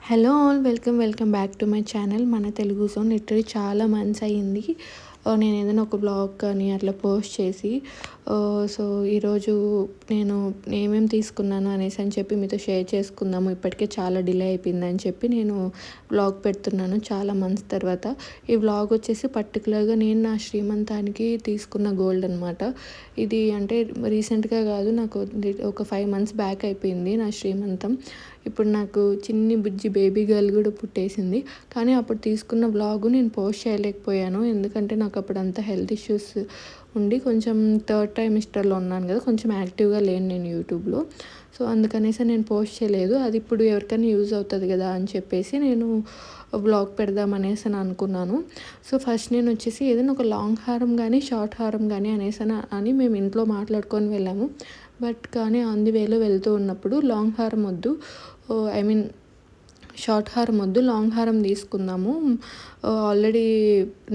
Hello all welcome back to my channel మన Telugu zone. Literally చాలా months అయ్యింది నేను ఏదైనా ఒక బ్లాగ్ కానీ అట్లా పోస్ట్ చేసి. సో ఈరోజు నేను ఏమేమి తీసుకున్నాను అనేసి అని చెప్పి మీతో షేర్ చేసుకుందాము. ఇప్పటికే చాలా డిలే అయిపోయిందని చెప్పి నేను వ్లాగ్ పెడుతున్నాను చాలా మంత్స్ తర్వాత. ఈ వ్లాగ్ వచ్చేసి పర్టికులర్గా నేను నా శ్రీమంతానికి తీసుకున్న గోల్డ్ అనమాట. ఇది అంటే రీసెంట్గా కాదు, నాకు ఒక 5 months బ్యాక్ అయిపోయింది నా శ్రీమంతం. ఇప్పుడు నాకు చిన్ని బుజ్జి బేబీ గర్ల్ కూడా పుట్టేసింది. కానీ అప్పుడు తీసుకున్న వ్లాగు నేను పోస్ట్ చేయలేకపోయాను, ఎందుకంటే నాకు అప్పుడు అంత హెల్త్ ఇష్యూస్ ఉండి కొంచెం థర్డ్ ట్రైమిస్టర్లో ఉన్నాను కదా, కొంచెం యాక్టివ్గా లేను నేను యూట్యూబ్లో. సో అందుకనేసి నేను పోస్ట్ చేయలేదు. అది ఇప్పుడు ఎవరికైనా యూజ్ అవుతుంది కదా అని చెప్పేసి నేను వ్లాగ్ పెడదామనేసి అని అనుకున్నాను. సో ఫస్ట్ నేను వచ్చేసి ఏదైనా ఒక లాంగ్ హారం కానీ షార్ట్ హారం కానీ అని మేము ఇంట్లో మాట్లాడుకొని వెళ్ళాము. బట్ కానీ ఆన్ ది వేలో వెళ్తూ ఉన్నప్పుడు లాంగ్ హారం వద్దు, ఐ మీన్ షార్ట్ హారం వద్దు, లాంగ్ హారం తీసుకుందాము, ఆల్రెడీ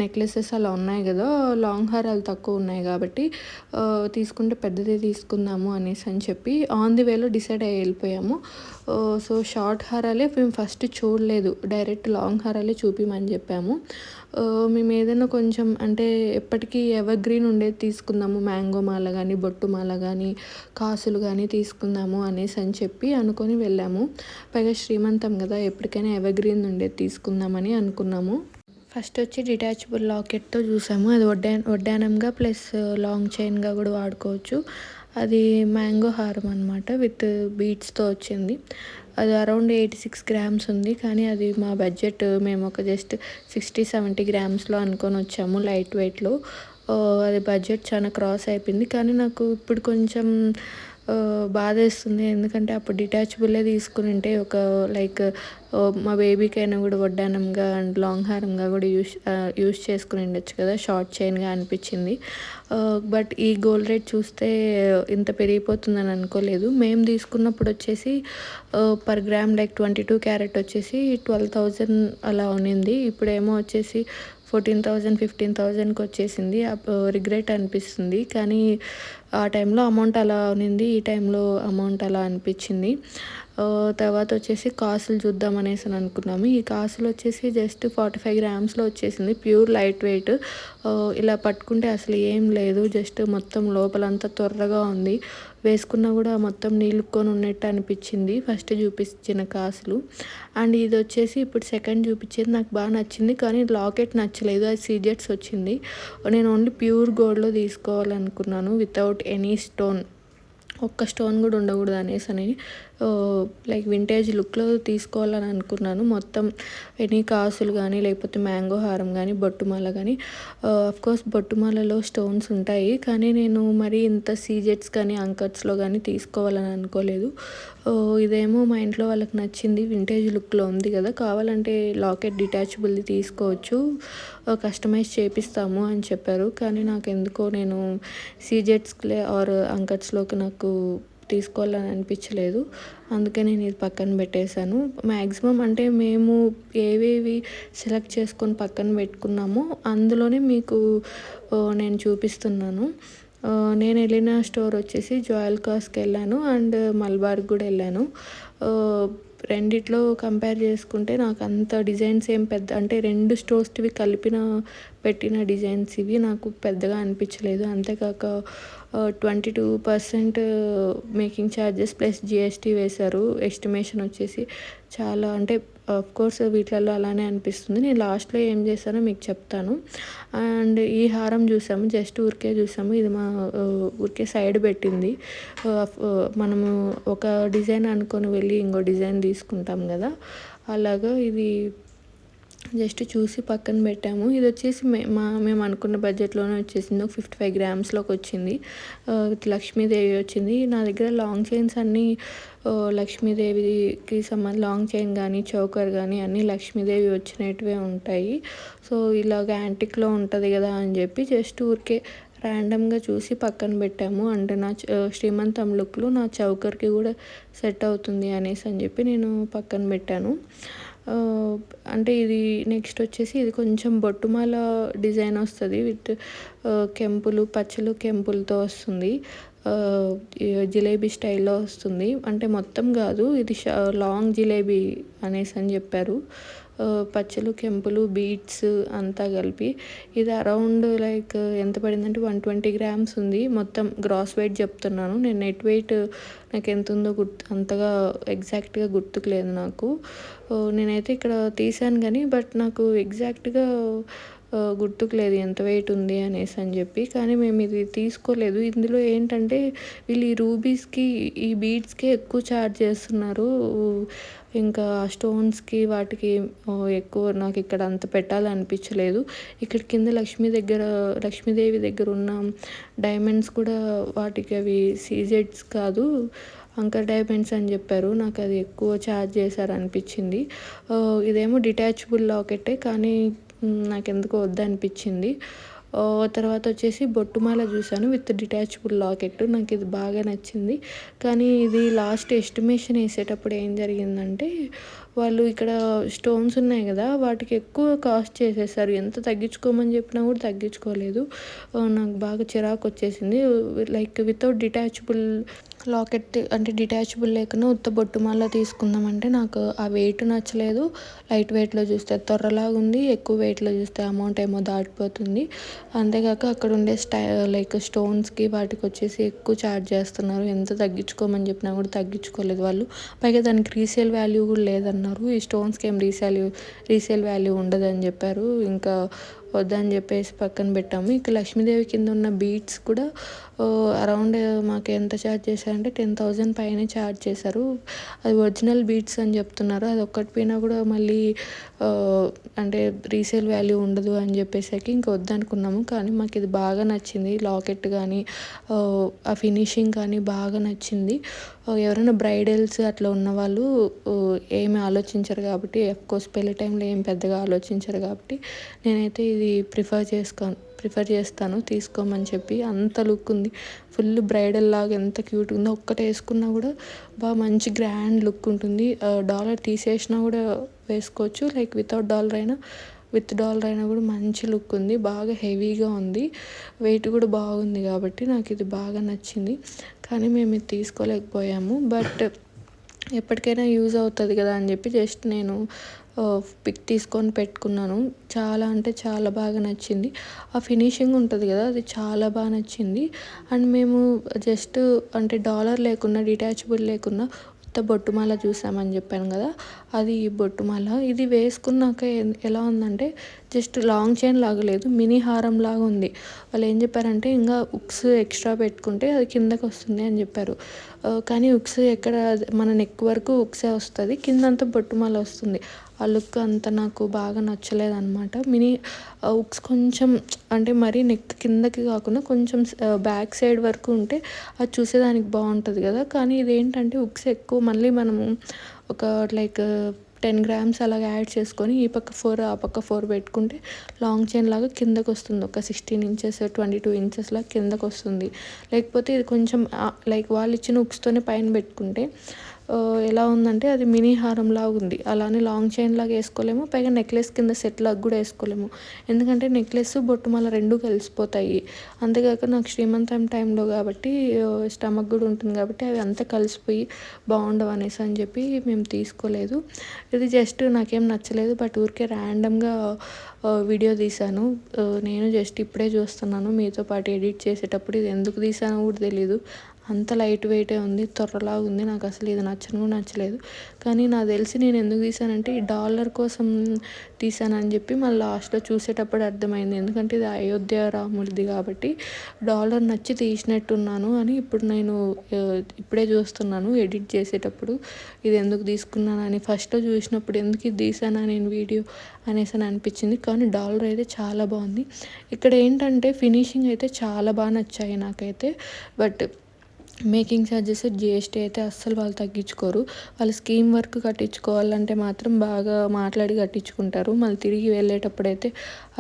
నెక్లెసెస్ అలా ఉన్నాయి కదా, లాంగ్ హారాలు తక్కువ ఉన్నాయి కాబట్టి తీసుకుంటే పెద్దదే తీసుకుందాము అనేసి అని చెప్పి ఆన్ ది వేలో డిసైడ్ అయ్యి వెళ్ళిపోయాము. సో షార్ట్ హారాలే మేము ఫస్ట్ చూడలేదు, డైరెక్ట్ లాంగ్ హారాలే చూపిమని చెప్పాము. మేము ఏదైనా కొంచెం అంటే ఎప్పటికీ ఎవర్ గ్రీన్ ఉండేది తీసుకుందాము, మ్యాంగో మాల కానీ బొట్టు మాల కానీ కాసులు కానీ తీసుకుందాము అనేసి అని చెప్పి అనుకొని వెళ్ళాము. పైగా శ్రీమంతం కదా, ఎప్పటికైనా ఎవర్ గ్రీన్ ఉండేది తీసుకుందామని అనుకున్నాము. ఫస్ట్ వచ్చి డిటాచబుల్ లాకెట్తో చూసాము. అది వడ్డానంగా ప్లస్ లాంగ్ చైన్గా కూడా వాడుకోవచ్చు. అది మ్యాంగో హారం అనమాట, విత్ బీడ్స్తో వచ్చింది. అది అరౌండ్ 86 grams ఉంది, కానీ అది మా బడ్జెట్, మేము ఒక జస్ట్ 60-70 grams అనుకొని వచ్చాము, లైట్ వెయిట్లో. అది బడ్జెట్ చాలా క్రాస్ అయిపోయింది. కానీ నాకు ఇప్పుడు కొంచెం బాధేస్తుంది, ఎందుకంటే అప్పుడు డిటాచబుల్లే తీసుకుని ఉంటే ఒక లైక్ మా బేబీకైనా కూడా వడ్డానంగా అండ్ లాంగ్ హారంగా కూడా యూస్ చేసుకుని ఉండొచ్చు కదా, షార్ట్ చైన్గా అనిపించింది. బట్ ఈ గోల్డ్ రేట్ చూస్తే ఇంత పెరిగిపోతుందని అనుకోలేదు. మేము తీసుకున్నప్పుడు వచ్చేసి పర్ గ్రామ్ లైక్ 22 carat వచ్చేసి 12,000 అలా ఉన్నింది. ఇప్పుడేమో వచ్చేసి 14,000 15,000కి వచ్చేసింది. రిగ్రెట్ అనిపిస్తుంది, కానీ ఆ టైంలో అమౌంట్ అలా ఉన్నింది, ఈ టైంలో అమౌంట్ అలా అనిపించింది. తర్వాత వచ్చేసి కాసులు చూద్దాం అనేసి అని అనుకున్నాము. ఈ కాసులు వచ్చేసి జస్ట్ 45 grams వచ్చేసింది, ప్యూర్ లైట్ వెయిట్. ఇలా పట్టుకుంటే అసలు ఏం లేదు, జస్ట్ మొత్తం లోపలంతా త్వరగా ఉంది, వేసుకున్నా కూడా మొత్తం నీళ్ళుకొని ఉన్నట్టు అనిపించింది ఫస్ట్ చూపించిన కాసులు. అండ్ ఇది వచ్చేసి ఇప్పుడు సెకండ్ చూపించేది నాకు బాగా నచ్చింది, కానీ లాకెట్ నచ్చలేదు, అది సీజెట్స్ వచ్చింది. నేను ఓన్లీ ప్యూర్ గోల్డ్లో తీసుకోవాలనుకున్నాను, వితౌట్ ఎనీ స్టోన్, ఒక్క స్టోన్ కూడా ఉండకూడదు అనేసి అని లైక్ వింటేజ్ లుక్లో తీసుకోవాలని అనుకున్నాను. మొత్తం ఎనీ కాసులు కానీ లేకపోతే మ్యాంగో హారం కానీ బొట్టుమాల కానీ, అఫ్కోర్స్ బొట్టుమాలలో స్టోన్స్ ఉంటాయి, కానీ నేను మరి ఇంత సీజెట్స్ కానీ అంకట్స్లో కానీ తీసుకోవాలని అనుకోలేదు. ఇదేమో మా ఇంట్లో వాళ్ళకి నచ్చింది, వింటేజ్ లుక్లో ఉంది కదా, కావాలంటే లాకెట్ డిటాచబుల్ది తీసుకోవచ్చు, కస్టమైజ్ చేపిస్తాము అని చెప్పారు. కానీ నాకు ఎందుకో నేను సీజెట్స్కి ఆర్ అంకట్స్లోకి నాకు తీసుకోవాలని అనిపించలేదు, అందుకే నేను ఇది పక్కన పెట్టేశాను. మ్యాక్సిమం అంటే మేము ఏవేవి సెలెక్ట్ చేసుకొని పక్కన పెట్టుకున్నామో అందులోనే మీకు నేను చూపిస్తున్నాను. నేను వెళ్ళిన స్టోర్ వచ్చేసి జోయలుకాస్కి వెళ్ళాను అండ్ మల్బార్కి కూడా వెళ్ళాను. రెండిట్లో కంపేర్ చేసుకుంటే నాకు అంత డిజైన్స్ ఏం పెద్ద అంటే రెండు స్టోర్స్వి పెట్టిన డిజైన్స్ ఇవి నాకు పెద్దగా అనిపించలేదు. అంతేకాక 22% మేకింగ్ ఛార్జెస్ ప్లస్ జిఎస్టీ వేశారు. ఎస్టిమేషన్ వచ్చేసి చాలా అంటే కోర్స్ వీటిలలో అలానే అనిపిస్తుంది. నేను లాస్ట్లో ఏం చేశానో మీకు చెప్తాను. అండ్ ఈ హారం చూసాము, జస్ట్ ఊరికే చూసాము, ఇది మా ఊరికే సైడ్ పెట్టింది. మనము ఒక డిజైన్ అనుకొని వెళ్ళి ఇంకో డిజైన్ తీసుకుంటాం కదా, అలాగా ఇది జస్ట్ చూసి పక్కన పెట్టాము. ఇది వచ్చేసి మేము అనుకున్న బడ్జెట్లోనే వచ్చేసింది, 55 grams వచ్చింది. లక్ష్మీదేవి వచ్చింది. నా దగ్గర లాంగ్ చైన్స్ అన్నీ లక్ష్మీదేవికి లాంగ్ చైన్ కానీ చౌకర్ కానీ అన్నీ లక్ష్మీదేవి వచ్చినట్టువే ఉంటాయి. సో ఇలాగ యాంటిక్లో ఉంటుంది కదా అని చెప్పి జస్ట్ ఊరికే ర్యాండమ్గా చూసి పక్కన పెట్టాము. అంటే నా శ్రీమంతం లుక్లో నా చౌకర్కి కూడా సెట్ అవుతుంది అనేసి అని చెప్పి నేను పక్కన పెట్టాను. అంటే ఇది నెక్స్ట్ వచ్చేసి ఇది కొంచెం బొట్టుమాల డిజైన్ వస్తుంది, విత్ కెంపులు పచ్చలు కెంపులతో వస్తుంది. ఈ జిలేబీ స్టైల్లో వస్తుంది. అంటే మొత్తం కాదు, ఇది లాంగ్ జిలేబీ అనేసి అని చెప్పారు. పచ్చలు, కెంపులు, బీట్స్ అంతా కలిపి ఇది అరౌండ్ లైక్ ఎంత పడిందంటే 120 గ్రామ్స్ ఉంది. మొత్తం గ్రాస్ వెయిట్ చెప్తున్నాను, నేను నెట్ వెయిట్ నాకు ఎంత ఉందో అంతగా ఎగ్జాక్ట్గా గుర్తుకులేదు నాకు. నేనైతే ఇక్కడ తీసాను కానీ బట్ నాకు ఎగ్జాక్ట్గా గుర్తుకు లేదు ఎంత వెయిట్ ఉంది అనేసి అని చెప్పి. కానీ మేము ఇది తీసుకోలేదు. ఇందులో ఏంటంటే వీళ్ళు ఈ రూబీస్కి, ఈ బీడ్స్కి ఎక్కువ ఛార్జ్ చేస్తున్నారు. ఇంకా స్టోన్స్కి వాటికి ఎక్కువ నాకు ఇక్కడ అంత పెట్టాలనిపించలేదు. ఇక్కడ కింద లక్ష్మీదేవి దగ్గర ఉన్న డైమండ్స్ కూడా వాటికి అవి సీజెడ్స్ కాదు, అంకర్ డైమండ్స్ అని చెప్పారు. నాకు అది ఎక్కువ ఛార్జ్ చేశారు అనిపించింది. ఇదేమో డిటాచబుల్ లాకెట్టే కానీ నాకెందుకో వద్దనిపించింది. తర్వాత వచ్చేసి బొట్టుమాల చూసాను విత్ డిటాచబుల్ లాకెట్. నాకు ఇది బాగా నచ్చింది. కానీ ఇది లాస్ట్ ఎస్టిమేషన్ వేసేటప్పుడు ఏం జరిగిందంటే వాళ్ళు ఇక్కడ స్టోన్స్ ఉన్నాయి కదా, వాటికి ఎక్కువ కాస్ట్ చేసేసారు. ఎంత తగ్గించుకోమని చెప్పినా కూడా తగ్గించుకోలేదు. నాకు బాగా చిరాకు వచ్చేసింది. లైక్ వితౌట్ డిటాచబుల్ లాకెట్ అంటే డిటాచబుల్ లేకుండా ఉత్త బొట్టుమాల తీసుకుందామంటే నాకు ఆ వెయిట్ నచ్చలేదు. లైట్ వెయిట్లో చూస్తే తొర్రలాగా ఉంది, ఎక్కువ వెయిట్లో చూస్తే అమౌంట్ ఏమో దాటిపోతుంది. అంతేకాక అక్కడ ఉండే లైక్ స్టోన్స్కి వాటికి వచ్చేసి ఎక్కువ ఛార్జ్ చేస్తున్నారు. ఎంత తగ్గించుకోమని చెప్పినా కూడా తగ్గించుకోలేదు వాళ్ళు. పైగా దానికి రీసేల్ వాల్యూ కూడా లేదన్నారు. ఈ స్టోన్స్కి ఏం రీసేల్ వాల్యూ ఉండదని చెప్పారు. ఇంకా వద్దని చెప్పేసి పక్కన పెట్టాము. ఇక లక్ష్మీదేవి కింద ఉన్న బీట్స్ కూడా అరౌండ్ మాకు ఎంత ఛార్జ్ చేశారంటే 10,000 పైనే ఛార్జ్ చేశారు. అది ఒరిజినల్ బీట్స్ అని చెప్తున్నారు. అది ఒక్కటి పోయినా కూడా మళ్ళీ అంటే రీసేల్ వాల్యూ ఉండదు అని చెప్పేసరికి ఇంక వద్దనుకున్నాము. కానీ మాకు ఇది బాగా నచ్చింది. లాకెట్ కానీ ఆ ఫినిషింగ్ కానీ బాగా నచ్చింది. ఎవరైనా బ్రైడల్స్ అట్లా ఉన్నవాళ్ళు ఏమి ఆలోచించరు కాబట్టి, అఫ్కోర్స్ పెళ్లి టైంలో ఏం పెద్దగా ఆలోచించరు కాబట్టి నేనైతే ఇది ప్రిఫర్ చేస్తాను తీసుకోమని చెప్పి. అంత లుక్ ఉంది, ఫుల్ బ్రైడల్ లాగా ఎంత క్యూట్ ఉందో. ఒక్కటి వేసుకున్నా కూడా బాగా మంచి గ్రాండ్ లుక్ ఉంటుంది. డాలర్ తీసేసినా కూడా వేసుకోవచ్చు, లైక్ విత్ డాలర్ అయినా కూడా మంచి లుక్ ఉంది. బాగా హెవీగా ఉంది, వెయిట్ కూడా బాగుంది కాబట్టి నాకు ఇది బాగా నచ్చింది. కానీ మేము ఇది తీసుకోలేకపోయాము. బట్ ఎప్పటికైనా యూజ్ అవుతుంది కదా అని చెప్పి జస్ట్ నేను పిక్ తీసుకొని పెట్టుకున్నాను. చాలా అంటే చాలా బాగా నచ్చింది. ఆ ఫినిషింగ్ ఉంటుంది కదా, అది చాలా బాగా నచ్చింది. అండ్ మేము జస్ట్ అంటే డాలర్ లేకుండా, డిటాచబుల్ లేకుండా ఉత్త బొట్టుమాల చూసామని చెప్పాను కదా, అది ఈ బొట్టుమాల. ఇది వేసుకున్నాక ఎలా ఉందంటే జస్ట్ లాంగ్ చైన్ లాగా లేదు, మినీ హారం లాగా ఉంది. వాళ్ళు ఏం చెప్పారంటే ఇంకా ఉక్స్ ఎక్స్ట్రా పెట్టుకుంటే అది కిందకు వస్తుంది అని చెప్పారు. కానీ ఉక్స్ ఎక్కడ, మన నెక్ వరకు ఉక్సే వస్తుంది, కిందంతా బొట్టుమాల వస్తుంది. ఆ లుక్ అంత నాకు బాగా నచ్చలేదు అనమాట. ఉక్స్ కొంచెం అంటే మరీ నెక్ కిందకి కాకుండా కొంచెం బ్యాక్ సైడ్ వరకు ఉంటే అది చూసేదానికి బాగుంటుంది కదా. కానీ ఇదేంటంటే ఉక్స్ ఎక్కువ, మళ్ళీ మనము ఒక లైక్ 10 గ్రామ్స్ అలాగ యాడ్ చేసుకొని ఈ పక్క 4 ఆ పక్క 4 పెట్టుకుంటే లాంగ్ చైన్ లాగా కిందకు వస్తుంది. ఒక 16 ఇంచెస్ 22 ఇంచెస్ లాగా కిందకు వస్తుంది. లేకపోతే ఇది కొంచెం లైక్ వాళ్ళు ఇచ్చిన ఉక్స్తోనే పైన పెట్టుకుంటే ఎలా ఉందంటే అది మినీ హారంలా ఉంది. అలానే లాంగ్ చైన్ లాగా వేసుకోలేము, పైగా నెక్లెస్ కింద సెట్ లాగా కూడా వేసుకోలేము. ఎందుకంటే నెక్లెస్ బొట్టుమాల రెండు కలిసిపోతాయి. అంతేకాక నాకు శ్రీమంతం టైంలో కాబట్టి స్టమక్ కూడా ఉంటుంది కాబట్టి అవి అంతా కలిసిపోయి బాగుండవు అనేసి అని చెప్పి మేము తీసుకోలేదు. ఇది జస్ట్ నాకేం నచ్చలేదు, బట్ ఊరికే ర్యాండమ్గా వీడియో తీశాను. నేను జస్ట్ ఇప్పుడే చూస్తున్నాను మీతో పాటు ఎడిట్ చేసేటప్పుడు. ఇది ఎందుకు తీసానో కూడా తెలీదు, అంత లైట్ వెయిటే ఉంది, త్వరలాగా ఉంది. నాకు అసలు ఇది నచ్చలేదు. కానీ నాకు తెలిసి నేను ఎందుకు తీసానంటే ఈ డాలర్ కోసం తీసానని చెప్పి మళ్ళీ లాస్ట్లో చూసేటప్పుడు అర్థమైంది. ఎందుకంటే ఇది అయోధ్య రాముడిది కాబట్టి డాలర్ నచ్చి తీసినట్టున్నాను అని ఇప్పుడు నేను ఇప్పుడే చూస్తున్నాను ఎడిట్ చేసేటప్పుడు ఇది ఎందుకు తీసుకున్నానని. ఫస్ట్లో చూసినప్పుడు ఎందుకు ఇది తీసానా నేను వీడియో అనేసి అని అనిపించింది. కానీ డాలర్ అయితే చాలా బాగుంది. ఇక్కడ ఏంటంటే ఫినిషింగ్ అయితే చాలా బాగా నచ్చాయి నాకైతే. బట్ మేకింగ్ ఛార్జెస్, జిఎస్టీ అయితే అస్సలు వాళ్ళు తగ్గించుకోరు. వాళ్ళు స్కీమ్ వర్క్ కట్టించుకోవాలంటే మాత్రం బాగా మాట్లాడి కట్టించుకుంటారు. మళ్ళీ తిరిగి వెళ్ళేటప్పుడైతే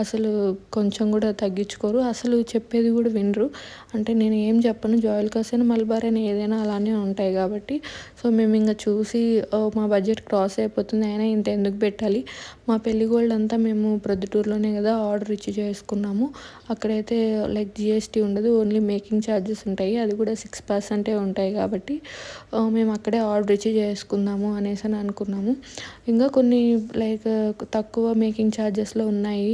అసలు కొంచెం కూడా తగ్గించుకోరు. అసలు చెప్పేది కూడా వినరు. అంటే నేను ఏం చెప్పను, జోయలుకాస్ అయినా మలబార్ అయినా ఏదైనా అలానే ఉంటాయి కాబట్టి. సో మేము ఇంకా చూసి మా బడ్జెట్ క్రాస్ అయిపోతుంది, అయినా ఇంత ఎందుకు పెట్టాలి. మా పెళ్లి గోల్డ్ అంతా మేము ప్రొద్దుటూరులోనే కదా ఆర్డర్ ఇచ్చి చేసుకున్నాము. అక్కడైతే లైక్ జిఎస్టీ ఉండదు, ఓన్లీ మేకింగ్ ఛార్జెస్ ఉంటాయి. అది కూడా 6% ఉంటాయి కాబట్టి మేము అక్కడే ఆర్డర్ ఇచ్చి చేసుకుందాము అనేసి అని అనుకున్నాము. ఇంకా కొన్ని లైక్ తక్కువ మేకింగ్ ఛార్జెస్లో ఉన్నాయి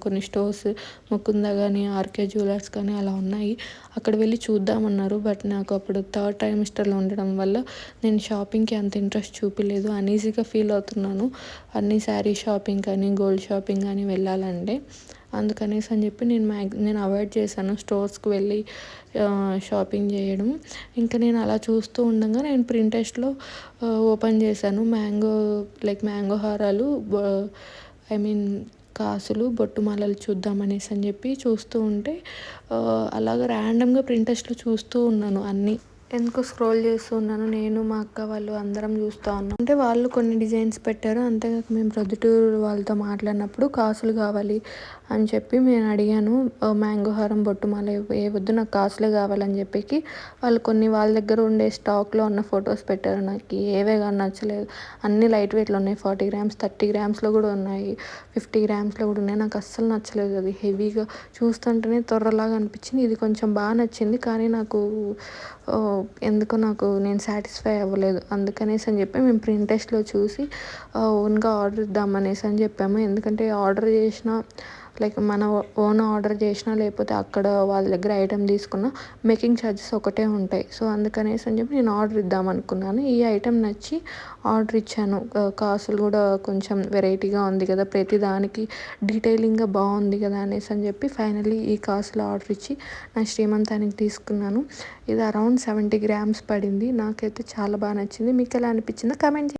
కొన్ని స్టోర్స్, ముకుంద కానీ ఆర్కే జ్యువెలర్స్ కానీ అలా ఉన్నాయి. అక్కడ వెళ్ళి చూద్దామన్నారు. బట్ నాకు అప్పుడు థర్డ్ ట్రైమిస్టర్లో ఉండడం వల్ల నేను షాపింగ్కి అంత ఇంట్రెస్ట్ చూపించలేదు. అన్ఈజీగా ఫీల్ అవుతున్నాను అన్ని శారీ షాపింగ్ కానీ గోల్డ్ షాపింగ్ కానీ వెళ్ళాలంటే. అందుకనేసి అని చెప్పి నేను అవాయిడ్ చేశాను స్టోర్స్కి వెళ్ళి షాపింగ్ చేయడం. ఇంకా నేను అలా చూస్తూ ఉండగా నేను ప్రింటెస్ట్లో ఓపెన్ చేశాను. మ్యాంగో హారాలు, కాసులు, బొట్టుమాలలు చూద్దామనేసి అని చెప్పి చూస్తూ ఉంటే అలాగ ర్యాండమ్గా ప్రింటెస్ట్లో చూస్తూ ఉన్నాను అన్నీ. ఎందుకో స్క్రోల్ చేస్తూ ఉన్నాను, నేను మా అక్క వాళ్ళు అందరం చూస్తూ ఉన్నాం. అంటే వాళ్ళు కొన్ని డిజైన్స్ పెట్టారు. అంతేకాక మేము ప్రొద్దుటూరు వాళ్ళతో మాట్లాడినప్పుడు కాసులు కావాలి అని చెప్పి నేను అడిగాను. మ్యాంగో హారం, బొట్టుమాల ఏ వద్దు, నాకు కాసులే కావాలని చెప్పి వాళ్ళు కొన్ని వాళ్ళ దగ్గర ఉండే స్టాక్లో ఉన్న ఫొటోస్ పెట్టారు. నాకు ఏవే కానీ నచ్చలేదు. అన్నీ లైట్ వెయిట్లో ఉన్నాయి. 40 గ్రామ్స్, 30 గ్రామ్స్లో కూడా ఉన్నాయి, 50 గ్రామ్స్లో కూడా ఉన్నాయి. నాకు అస్సలు నచ్చలేదు. అది హెవీగా చూస్తుంటేనే తొర్రలాగా అనిపించింది. ఇది కొంచెం బాగా నచ్చింది, కానీ ఎందుకో నేను సాటిస్ఫై అవ్వలేదు. అందుకనేసి అని చెప్పి మేము ప్రింటెస్ట్లో చూసి ఓన్గా ఆర్డర్ ఇద్దామనేసి అని చెప్పాము. ఎందుకంటే ఆర్డర్ చేసిన లైక్ మన ఓన్ ఆర్డర్ చేసినా లేకపోతే అక్కడ వాళ్ళ దగ్గర ఐటెం తీసుకున్న మేకింగ్ ఛార్జెస్ ఒకటే ఉంటాయి. సో అందుకనేసి అని చెప్పి నేను ఆర్డర్ ఇద్దాం అనుకున్నాను. ఈ ఐటెం నచ్చి ఆర్డర్ ఇచ్చాను. కాసులు కూడా కొంచెం వెరైటీగా ఉంది కదా, ప్రతి దానికి డీటెయిలింగ్గా బాగుంది కదా అనేసి అని చెప్పి ఫైనల్లీ ఈ కాసులు ఆర్డర్ ఇచ్చి నా శ్రీమంతానికి తీసుకున్నాను. ఇది అరౌండ్ 70 గ్రామ్స్ పడింది. నాకైతే చాలా బాగా నచ్చింది. మీకు ఎలా అనిపించిందో కామెంట్